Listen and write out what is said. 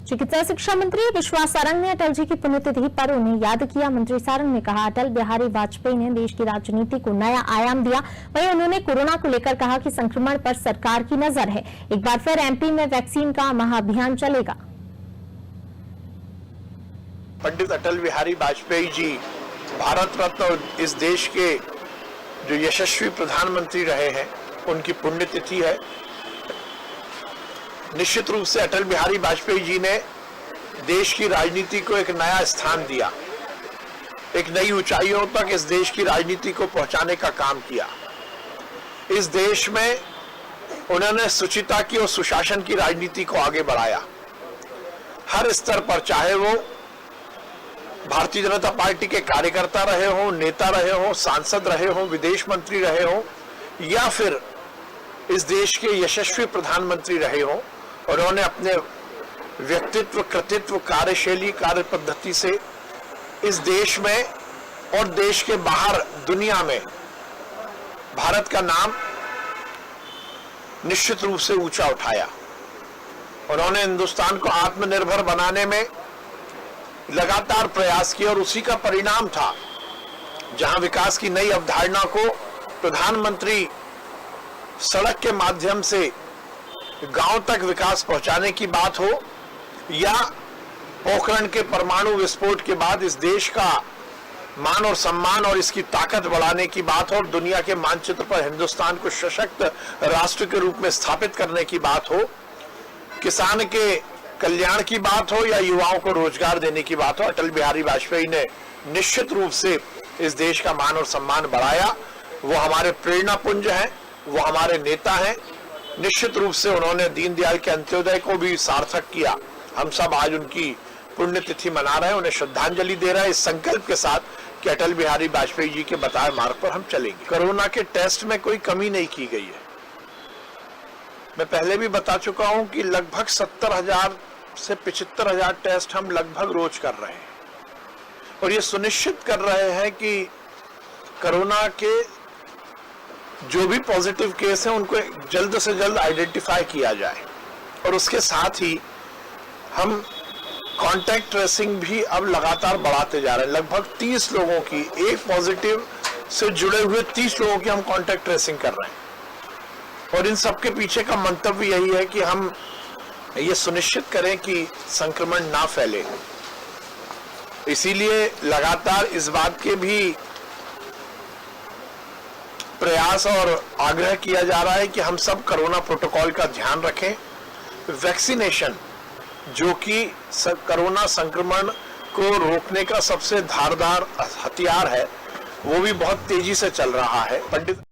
चिकित्सा शिक्षा मंत्री विश्वास सारंग ने अटल जी की पुण्यतिथि पर उन्हें याद किया। मंत्री सारंग ने कहा, अटल बिहारी वाजपेयी ने देश की राजनीति को नया आयाम दिया। वहीं उन्होंने कोरोना को लेकर कहा कि संक्रमण पर सरकार की नजर है। एक बार फिर एमपी में वैक्सीन का महाअभियान चलेगा। पंडित अटल बिहारी वाजपेयी जी भारत रत्न और इस देश के जो यशस्वी प्रधानमंत्री रहे हैं, उनकी पुण्यतिथि है। निश्चित रूप से अटल बिहारी वाजपेयी जी ने देश की राजनीति को एक नया स्थान दिया, एक नई ऊंचाइयों तक इस देश की राजनीति को पहुंचाने का काम किया। इस देश में उन्होंने शुचिता की और सुशासन की राजनीति को आगे बढ़ाया। हर स्तर पर, चाहे वो भारतीय जनता पार्टी के कार्यकर्ता रहे हो, नेता रहे हो, सांसद रहे हो, विदेश मंत्री रहे हो, या फिर इस देश के यशस्वी प्रधानमंत्री रहे हो, उन्होंने अपने व्यक्तित्व, कृतित्व, कार्यशैली, कार्य पद्धति से इस देश में और देश के बाहर दुनिया में भारत का नाम निश्चित रूप से ऊंचा उठाया। उन्होंने हिंदुस्तान को आत्मनिर्भर बनाने में लगातार प्रयास किया और उसी का परिणाम था, जहां विकास की नई अवधारणा को प्रधानमंत्री सड़क के माध्यम से गांव तक विकास पहुंचाने की बात हो, या पोखरण के परमाणु विस्फोट के बाद इस देश का मान और सम्मान और इसकी ताकत बढ़ाने की बात हो, और दुनिया के मानचित्र पर हिंदुस्तान को सशक्त राष्ट्र के रूप में स्थापित करने की बात हो, किसान के कल्याण की बात हो, या युवाओं को रोजगार देने की बात हो, अटल बिहारी वाजपेयी ने निश्चित रूप से इस देश का मान और सम्मान बढ़ाया। वो हमारे प्रेरणा पुंज हैं, वो हमारे नेता हैं। निश्चित रूप से उन्होंने दीनदयाल के अंत्योदय को भी सार्थक किया। हम सब आज उनकी पुण्यतिथि मना रहे हैं, उन्हें श्रद्धांजलि दे रहे हैं, इस संकल्प के साथ कि अटल बिहारी वाजपेयी जी के बताए मार्ग पर हम चलेंगे। कोरोना के टेस्ट में कोई कमी नहीं की गई है। मैं पहले भी बता चुका हूं कि लगभग 70,000 से 75,000 टेस्ट हम लगभग रोज कर रहे हैं, और ये सुनिश्चित कर रहे हैं कि कोरोना के जो भी पॉजिटिव केस हैं उनको जल्द से जल्द आइडेंटिफाई किया जाए। और उसके साथ ही हम कांटेक्ट ट्रेसिंग भी अब लगातार बढ़ाते जा रहे हैं। लगभग 30 लोगों की, एक पॉजिटिव से जुड़े हुए 30 लोगों की हम कांटेक्ट ट्रेसिंग कर रहे हैं। और इन सब के पीछे का मंतव्य यही है कि हम ये सुनिश्चित करें कि संक्रमण ना फैले। इसीलिए लगातार इस बात के भी प्रयास और आग्रह किया जा रहा है कि हम सब कोरोना प्रोटोकॉल का ध्यान रखें। वैक्सीनेशन, जो कि कोरोना संक्रमण को रोकने का सबसे धारदार हथियार है, वो भी बहुत तेजी से चल रहा है। पंडित